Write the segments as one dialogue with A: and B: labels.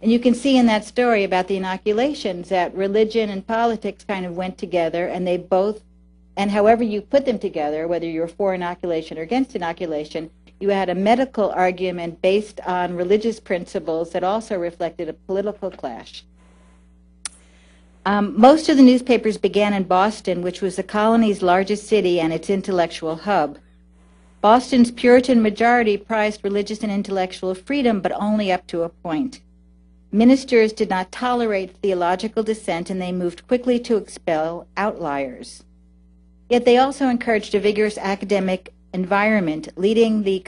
A: And you can see in that story about the inoculations that religion and politics kind of went together, and they both, and however you put them together, whether you're for inoculation or against inoculation, you had a medical argument based on religious principles that also reflected a political clash. Most of the newspapers began in Boston, which was the colony's largest city and its intellectual hub. Boston's Puritan majority prized religious and intellectual freedom, but only up to a point. Ministers did not tolerate theological dissent, and they moved quickly to expel outliers. Yet they also encouraged a vigorous academic environment, leading the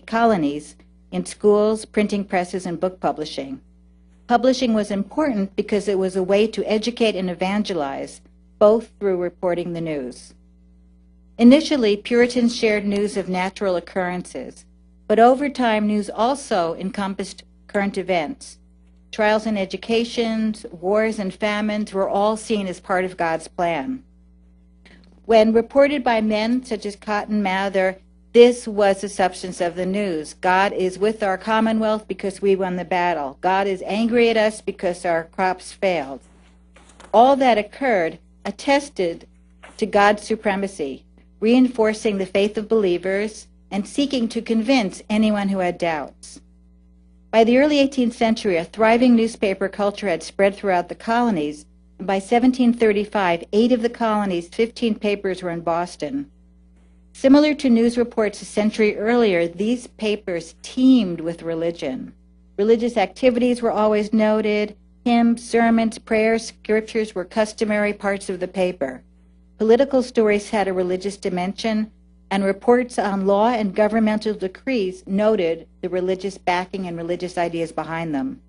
A: colonies in schools, printing presses, and book publishing. Publishing was important because it was a way to educate and evangelize, both through reporting the news. Initially, Puritans shared news of natural occurrences, but over time, news also encompassed current events. Trials and educations, wars and famines were all seen as part of God's plan. When reported by men such as Cotton Mather, this was the substance of the news. God is with our commonwealth because we won the battle. God is angry at us because our crops failed. All that occurred attested to God's supremacy, reinforcing the faith of believers and seeking to convince anyone who had doubts. By the early 18th century, a thriving newspaper culture had spread throughout the colonies, and by 1735, 8 of the colonies' 15 papers were in Boston. Similar to news reports a century earlier, these papers teemed with religion. Religious activities were always noted. Hymns, sermons, prayers, scriptures were customary parts of the paper. Political stories had a religious dimension, and reports on law and governmental decrees noted the religious backing and religious ideas behind them.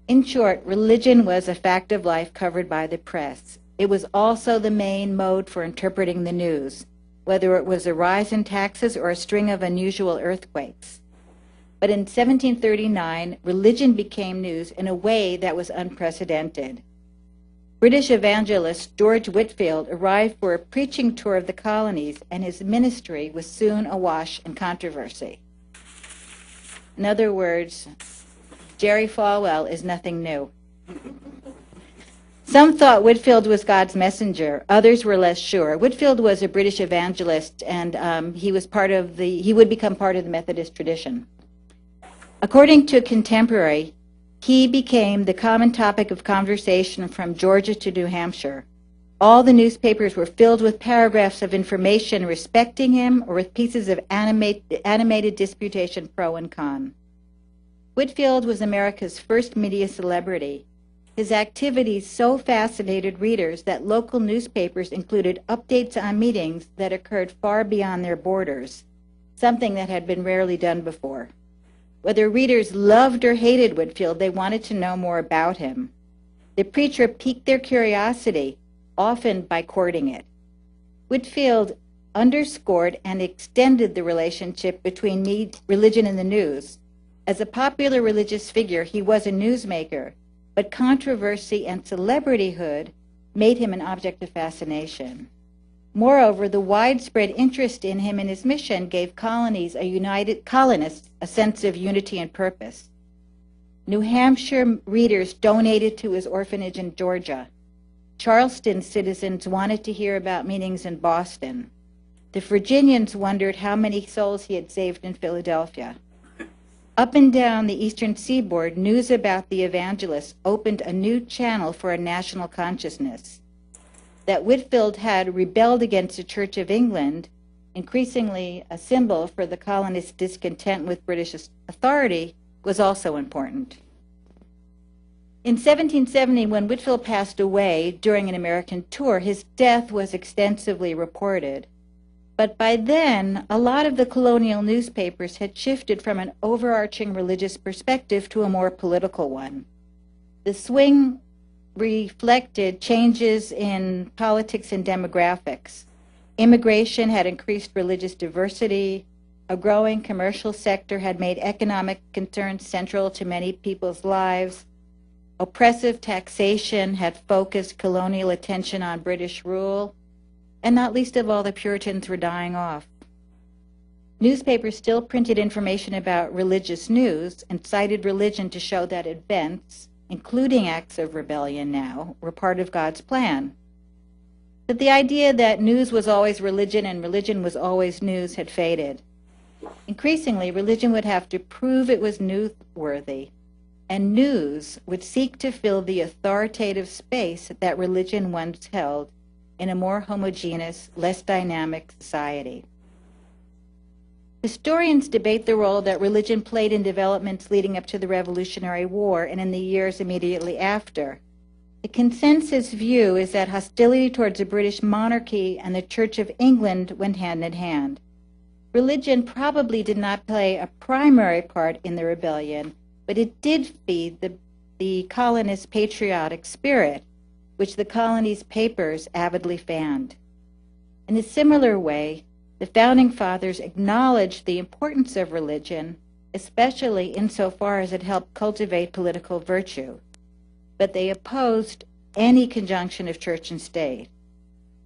A: In short, religion was a fact of life covered by the press. It was also the main mode for interpreting the news, whether it was a rise in taxes or a string of unusual earthquakes. But in 1739, religion became news in a way that was unprecedented. British evangelist George Whitefield arrived for a preaching tour of the colonies, and his ministry was soon awash in controversy. In other words, Jerry Falwell is nothing new. Some thought Whitefield was God's messenger. Others were less sure. Whitefield was a British evangelist, and he would become part of the Methodist tradition. According to a contemporary, he became the common topic of conversation from Georgia to New Hampshire. All the newspapers were filled with paragraphs of information respecting him or with pieces of animated disputation pro and con. Whitefield was America's first media celebrity. His activities so fascinated readers that local newspapers included updates on meetings that occurred far beyond their borders, something that had been rarely done before. Whether readers loved or hated Whitefield, they wanted to know more about him. The preacher piqued their curiosity, often by courting it. Whitefield underscored and extended the relationship between religion and the news. As a popular religious figure, he was a newsmaker, but controversy and celebrityhood made him an object of fascination. Moreover, the widespread interest in him and his mission gave colonists a sense of unity and purpose. New Hampshire readers donated to his orphanage in Georgia. Charleston citizens wanted to hear about meetings in Boston. The Virginians wondered how many souls he had saved in Philadelphia. Up and down the eastern seaboard, news about the evangelists opened a new channel for a national consciousness. That Whitefield had rebelled against the Church of England, increasingly a symbol for the colonists' discontent with British authority, was also important. In 1770, when Whitefield passed away during an American tour, his death was extensively reported. But by then, a lot of the colonial newspapers had shifted from an overarching religious perspective to a more political one. The swing reflected changes in politics and demographics. Immigration had increased religious diversity. A growing commercial sector had made economic concerns central to many people's lives. Oppressive taxation had focused colonial attention on British rule. And not least of all, the Puritans were dying off. Newspapers still printed information about religious news and cited religion to show that events, including acts of rebellion now, were part of God's plan. But the idea that news was always religion and religion was always news had faded. Increasingly, religion would have to prove it was newsworthy, and news would seek to fill the authoritative space that religion once held in a more homogeneous, less dynamic society. Historians debate the role that religion played in developments leading up to the Revolutionary War and in the years immediately after. The consensus view is that hostility towards the British monarchy and the Church of England went hand in hand. Religion probably did not play a primary part in the rebellion, but it did feed the colonists' patriotic spirit, which the colony's papers avidly fanned. In a similar way, the Founding Fathers acknowledged the importance of religion, especially insofar as it helped cultivate political virtue, but they opposed any conjunction of church and state.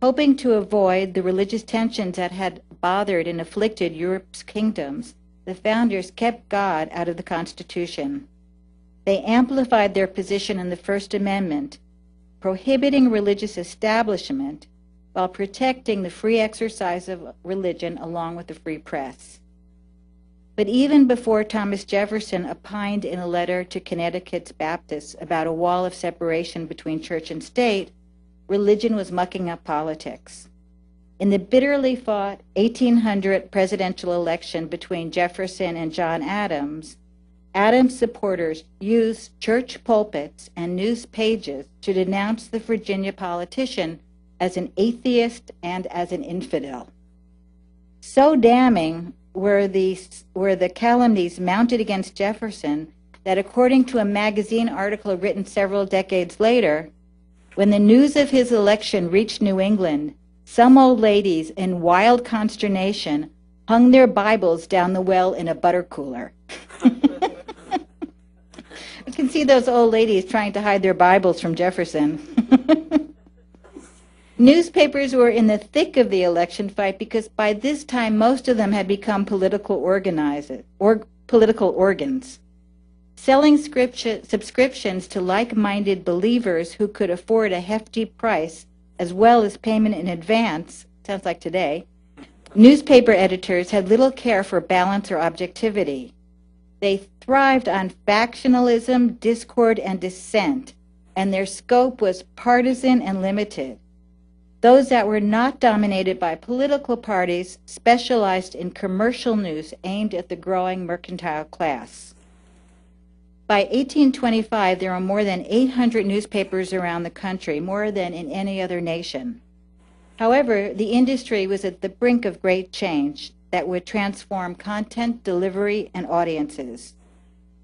A: Hoping to avoid the religious tensions that had bothered and afflicted Europe's kingdoms, the founders kept God out of the Constitution. They amplified their position in the First Amendment, prohibiting religious establishment while protecting the free exercise of religion along with the free press. But even before Thomas Jefferson opined in a letter to Connecticut's Baptists about a wall of separation between church and state, religion was mucking up politics. In the bitterly fought 1800 presidential election between Jefferson and John Adams, Adams' supporters used church pulpits and news pages to denounce the Virginia politician as an atheist and as an infidel. So damning were the calumnies mounted against Jefferson that, according to a magazine article written several decades later, when the news of his election reached New England, some old ladies in wild consternation hung their Bibles down the well in a butter cooler. You can see those old ladies trying to hide their Bibles from Jefferson. Newspapers were in the thick of the election fight because by this time most of them had become political organs. Selling subscriptions to like-minded believers who could afford a hefty price as well as payment in advance, sounds like today, newspaper editors had little care for balance or objectivity. They thrived on factionalism, discord, and dissent, and their scope was partisan and limited. Those that were not dominated by political parties specialized in commercial news aimed at the growing mercantile class. By 1825, there were more than 800 newspapers around the country, more than in any other nation. However, the industry was at the brink of great change that would transform content, delivery, and audiences.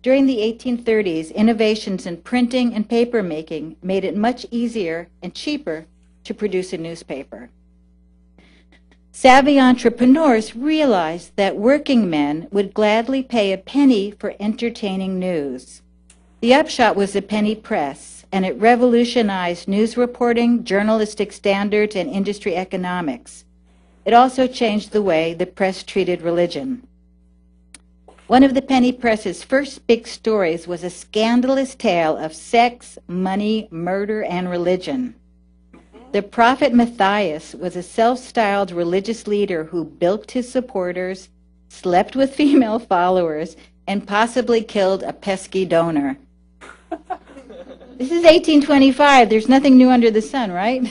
A: During the 1830s, innovations in printing and paper making made it much easier and cheaper to produce a newspaper. Savvy entrepreneurs realized that working men would gladly pay a penny for entertaining news. The upshot was the penny press, and it revolutionized news reporting, journalistic standards, and industry economics. It also changed the way the press treated religion. One of the penny press's first big stories was a scandalous tale of sex, money, murder, and religion. The prophet Matthias was a self-styled religious leader who bilked his supporters, slept with female followers, and possibly killed a pesky donor. This is 1825. There's nothing new under the sun, right?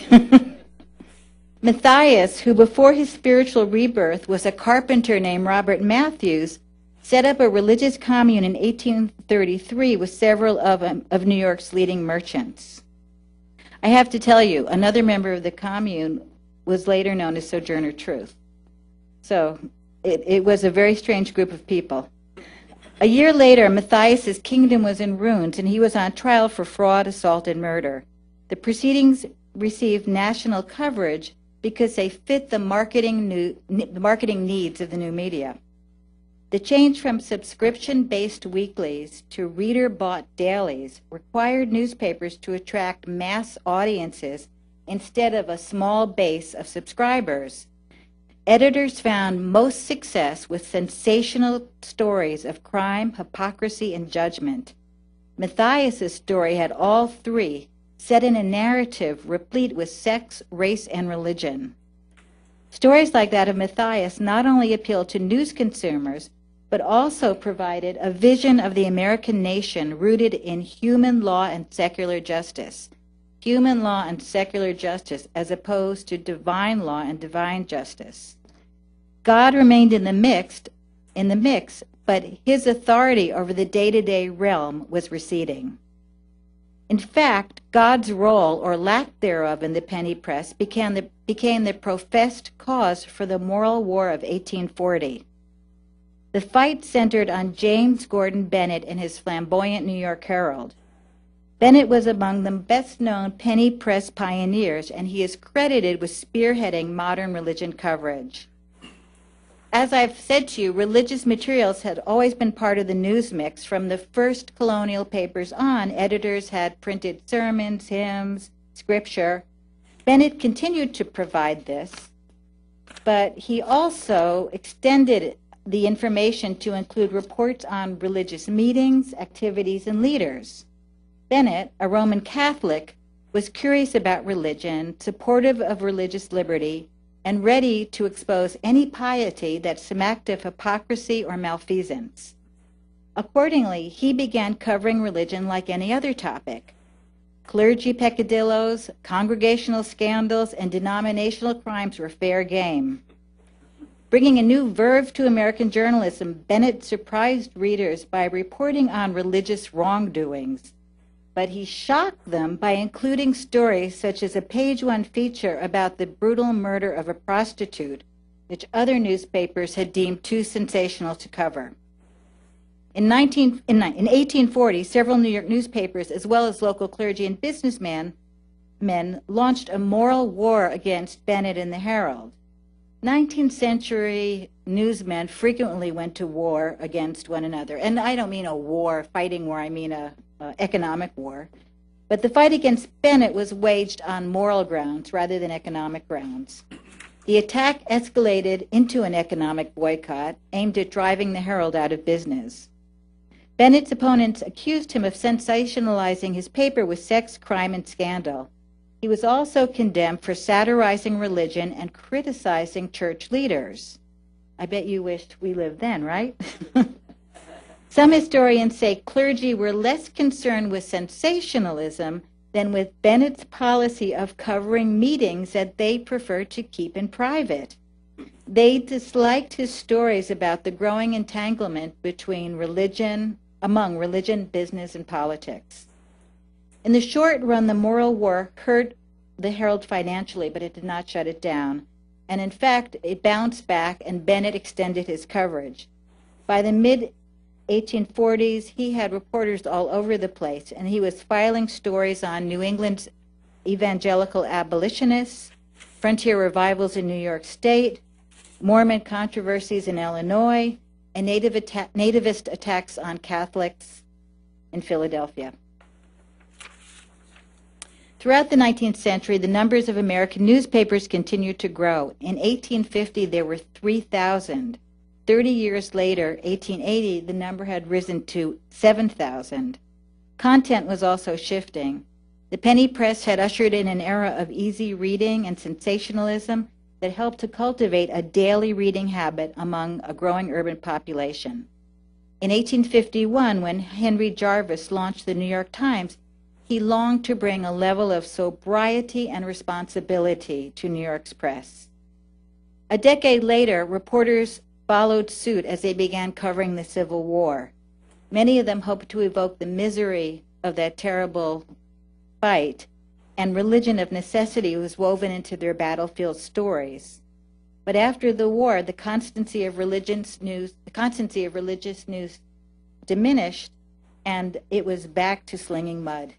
A: Matthias, who before his spiritual rebirth was a carpenter named Robert Matthews, set up a religious commune in 1833 with several of New York's leading merchants. I have to tell you, another member of the commune was later known as Sojourner Truth. So it was a very strange group of people. A year later, Matthias's kingdom was in ruins, and he was on trial for fraud, assault, and murder. The proceedings received national coverage because they fit the marketing needs of the new media. The change from subscription-based weeklies to reader-bought dailies required newspapers to attract mass audiences instead of a small base of subscribers. Editors found most success with sensational stories of crime, hypocrisy, and judgment. Matthias's story had all three, set in a narrative replete with sex, race, and religion. Stories like that of Matthias not only appealed to news consumers, but also provided a vision of the American nation rooted in human law and secular justice. Human law and secular justice as opposed to divine law and divine justice. God remained in the mix, but his authority over the day-to-day realm was receding. In fact, God's role, or lack thereof, in the penny press became the professed cause for the moral war of 1840. The fight centered on James Gordon Bennett and his flamboyant New York Herald. Bennett was among the best-known penny press pioneers, and he is credited with spearheading modern religion coverage. As I've said to you, religious materials had always been part of the news mix. From the first colonial papers on, editors had printed sermons, hymns, scripture. Bennett continued to provide this, but he also extended the information to include reports on religious meetings, activities, and leaders. Bennett, a Roman Catholic, was curious about religion, supportive of religious liberty, and ready to expose any piety that smacked of hypocrisy or malfeasance. Accordingly, he began covering religion like any other topic. Clergy peccadillos, congregational scandals, and denominational crimes were fair game. Bringing a new verve to American journalism, Bennett surprised readers by reporting on religious wrongdoings. But he shocked them by including stories such as a page-one feature about the brutal murder of a prostitute, which other newspapers had deemed too sensational to cover. In 1840, several New York newspapers, as well as local clergy and businessmen, launched a moral war against Bennett and the Herald. 19th century newsmen frequently went to war against one another. And I don't mean a war, fighting war, I mean a economic war. But the fight against Bennett was waged on moral grounds rather than economic grounds. The attack escalated into an economic boycott aimed at driving the Herald out of business. Bennett's opponents accused him of sensationalizing his paper with sex, crime, and scandal. He was also condemned for satirizing religion and criticizing church leaders. I bet you wished we lived then, right? Some historians say clergy were less concerned with sensationalism than with Bennett's policy of covering meetings that they preferred to keep in private. They disliked his stories about the growing entanglement between among religion, business, and politics. In the short run, the moral war hurt the Herald financially, but it did not shut it down. And in fact, it bounced back, and Bennett extended his coverage. By the mid-1840s, he had reporters all over the place, and he was filing stories on New England's evangelical abolitionists, frontier revivals in New York State, Mormon controversies in Illinois, and nativist attacks on Catholics in Philadelphia. Throughout the 19th century, the numbers of American newspapers continued to grow. In 1850, there were 3,000. 30 years later, 1880, the number had risen to 7,000. Content was also shifting. The penny press had ushered in an era of easy reading and sensationalism that helped to cultivate a daily reading habit among a growing urban population. In 1851, when Henry Jarvis launched the New York Times, he longed to bring a level of sobriety and responsibility to New York's press. A decade later, reporters followed suit as they began covering the Civil War. Many of them hoped to evoke the misery of that terrible fight, and religion of necessity was woven into their battlefield stories. But after the war, the constancy of religious news diminished, and it was back to slinging mud.